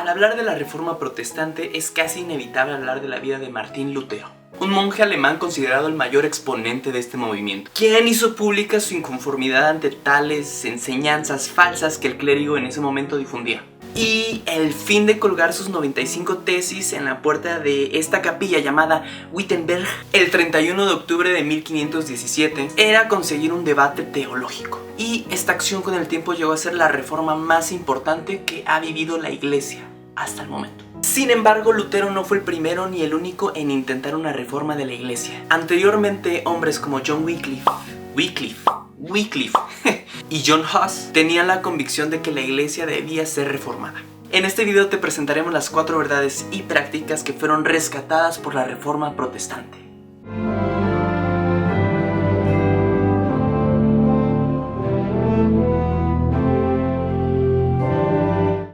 Al hablar de la Reforma Protestante es casi inevitable hablar de la vida de Martín Lutero, un monje alemán considerado el mayor exponente de este movimiento, quien hizo pública su inconformidad ante tales enseñanzas falsas que el clérigo en ese momento difundía. Y el fin de colgar sus 95 tesis en la puerta de esta capilla llamada Wittenberg el 31 de octubre de 1517 era conseguir un debate teológico. Y esta acción con el tiempo llegó a ser la reforma más importante que ha vivido la Iglesia hasta el momento. Sin embargo, Lutero no fue el primero ni el único en intentar una reforma de la Iglesia. Anteriormente, hombres como John Wycliffe y John Huss tenían la convicción de que la Iglesia debía ser reformada. En este video te presentaremos las 4 verdades y prácticas que fueron rescatadas por la Reforma Protestante.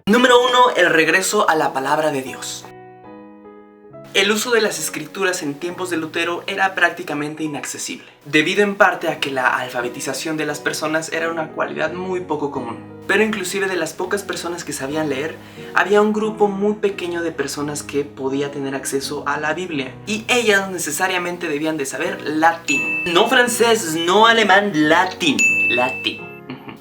Número 1. El regreso a la palabra de Dios. El uso de las escrituras en tiempos de Lutero era prácticamente inaccesible, debido en parte a que la alfabetización de las personas era una cualidad muy poco común. Pero inclusive de las pocas personas que sabían leer, había un grupo muy pequeño de personas que podía tener acceso a la Biblia, y ellas necesariamente debían de saber latín. No francés, no alemán, latín.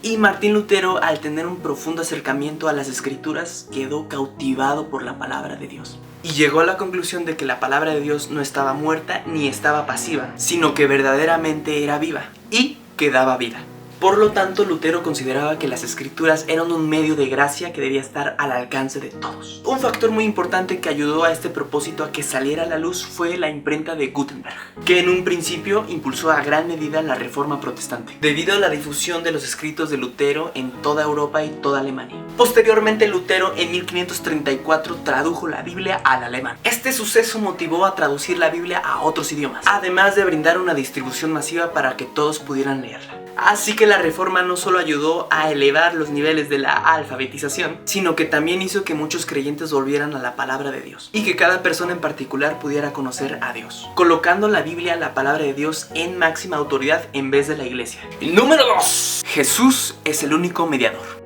Y Martín Lutero, al tener un profundo acercamiento a las escrituras, quedó cautivado por la palabra de Dios. Y llegó a la conclusión de que la palabra de Dios no estaba muerta ni estaba pasiva, sino que verdaderamente era viva y que daba vida. Por lo tanto, Lutero consideraba que las escrituras eran un medio de gracia que debía estar al alcance de todos. Un factor muy importante que ayudó a este propósito a que saliera a la luz fue la imprenta de Gutenberg, que en un principio impulsó a gran medida la Reforma Protestante, debido a la difusión de los escritos de Lutero en toda Europa y toda Alemania. Posteriormente, Lutero en 1534 tradujo la Biblia al alemán. Este suceso motivó a traducir la Biblia a otros idiomas, además de brindar una distribución masiva para que todos pudieran leerla. Así que la reforma no solo ayudó a elevar los niveles de la alfabetización, sino que también hizo que muchos creyentes volvieran a la palabra de Dios y que cada persona en particular pudiera conocer a Dios, colocando la Biblia, la palabra de Dios, en máxima autoridad en vez de la Iglesia. Número 2. Jesús es el único mediador.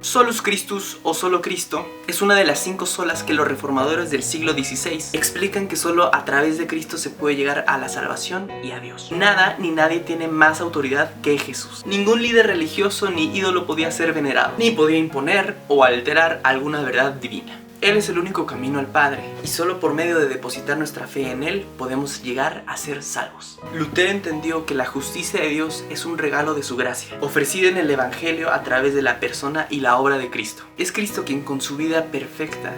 Solus Christus o solo Cristo es una de las 5 solas que los reformadores del siglo XVI explican que solo a través de Cristo se puede llegar a la salvación y a Dios. Nada ni nadie tiene más autoridad que Jesús. Ningún líder religioso ni ídolo podía ser venerado, ni podía imponer o alterar alguna verdad divina. Él es el único camino al Padre, y solo por medio de depositar nuestra fe en Él podemos llegar a ser salvos. Lutero entendió que la justicia de Dios es un regalo de su gracia, ofrecida en el Evangelio a través de la persona y la obra de Cristo. Es Cristo quien con su vida perfecta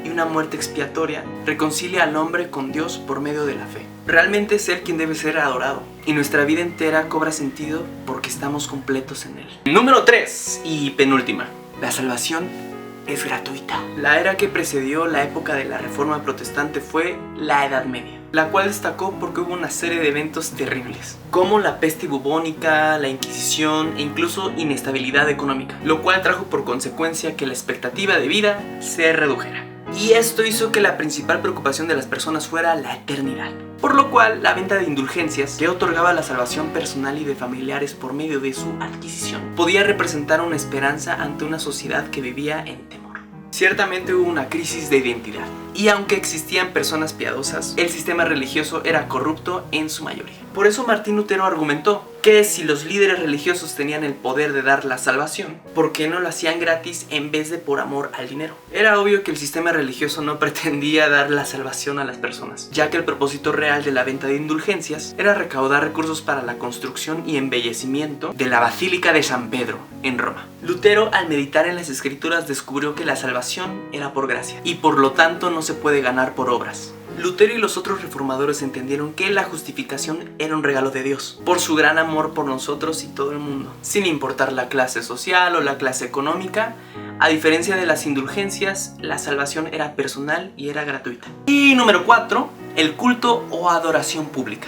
y una muerte expiatoria reconcilia al hombre con Dios por medio de la fe. Realmente es Él quien debe ser adorado, y nuestra vida entera cobra sentido porque estamos completos en Él. Número 3 y penúltima. La salvación es gratuita. La era que precedió la época de la Reforma Protestante fue la Edad Media, la cual destacó porque hubo una serie de eventos terribles, como la peste bubónica, la Inquisición e incluso inestabilidad económica, lo cual trajo por consecuencia que la expectativa de vida se redujera. Y esto hizo que la principal preocupación de las personas fuera la eternidad. Por lo cual, la venta de indulgencias, que otorgaba la salvación personal y de familiares por medio de su adquisición, podía representar una esperanza ante una sociedad que vivía en temor. Ciertamente hubo una crisis de identidad, y aunque existían personas piadosas, el sistema religioso era corrupto en su mayoría. Por eso Martín Lutero argumentó que si los líderes religiosos tenían el poder de dar la salvación, ¿por qué no lo hacían gratis en vez de por amor al dinero? Era obvio que el sistema religioso no pretendía dar la salvación a las personas, ya que el propósito real de la venta de indulgencias era recaudar recursos para la construcción y embellecimiento de la Basílica de San Pedro en Roma. Lutero, al meditar en las escrituras, descubrió que la salvación era por gracia y por lo tanto no se puede ganar por obras. Lutero y los otros reformadores entendieron que la justificación era un regalo de Dios, por su gran amor por nosotros y todo el mundo, sin importar la clase social o la clase económica. A diferencia de las indulgencias, la salvación era personal y era gratuita. Y número 4, el culto o adoración pública.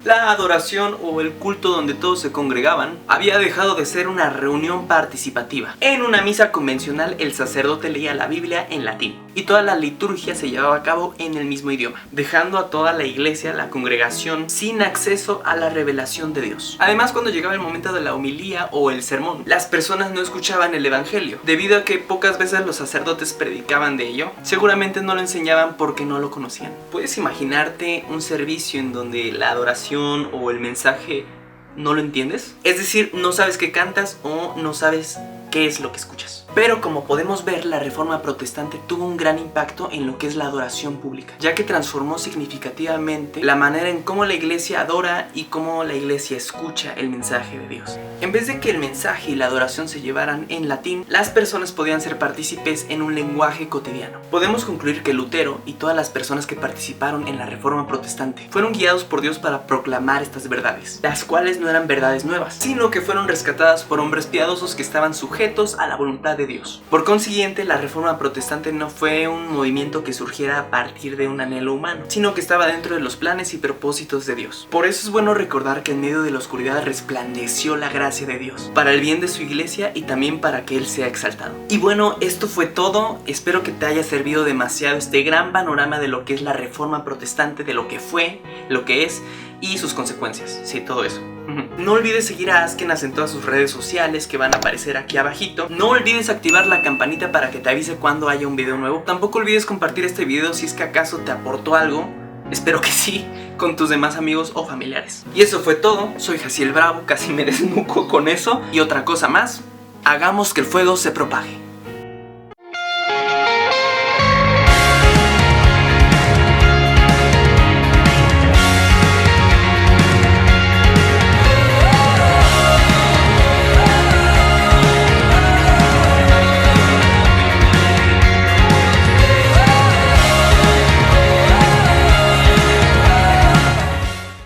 La adoración o el culto donde todos se congregaban había dejado de ser una reunión participativa. En una misa convencional el sacerdote leía la Biblia en latín y toda la liturgia se llevaba a cabo en el mismo idioma, dejando a toda la iglesia, la congregación, sin acceso a la revelación de Dios. Además, cuando llegaba el momento de la homilía o el sermón, las personas no escuchaban el evangelio. Debido a que pocas veces los sacerdotes predicaban de ello, seguramente no lo enseñaban porque no lo conocían. ¿Puedes imaginarte un servicio en donde la adoración o el mensaje no lo entiendes? Es decir, no sabes qué cantas o no sabes qué es lo que escuchas. Pero como podemos ver, la Reforma Protestante tuvo un gran impacto en lo que es la adoración pública, ya que transformó significativamente la manera en cómo la iglesia adora y cómo la iglesia escucha el mensaje de Dios. En vez de que el mensaje y la adoración se llevaran en latín, las personas podían ser partícipes en un lenguaje cotidiano. Podemos concluir que Lutero y todas las personas que participaron en la Reforma Protestante fueron guiados por Dios para proclamar estas verdades, las cuales no eran verdades nuevas, sino que fueron rescatadas por hombres piadosos que estaban sujetos a la voluntad de Dios. Por consiguiente, la Reforma Protestante no fue un movimiento que surgiera a partir de un anhelo humano, sino que estaba dentro de los planes y propósitos de Dios. Por eso es bueno recordar que en medio de la oscuridad resplandeció la gracia de Dios, para el bien de su iglesia y también para que Él sea exaltado. Y bueno, esto fue todo. Espero que te haya servido demasiado este gran panorama de lo que es la Reforma Protestante, de lo que fue, lo que es y sus consecuencias. Sí, todo eso. No olvides seguir a Askenas en todas sus redes sociales que van a aparecer aquí abajito. No olvides activar la campanita para que te avise cuando haya un video nuevo. Tampoco olvides compartir este video si es que acaso te aportó algo. Espero que sí, con tus demás amigos o familiares. Y eso fue todo. Soy Jaciel Bravo, casi me desnuco con eso. Y otra cosa más, hagamos que el fuego se propague.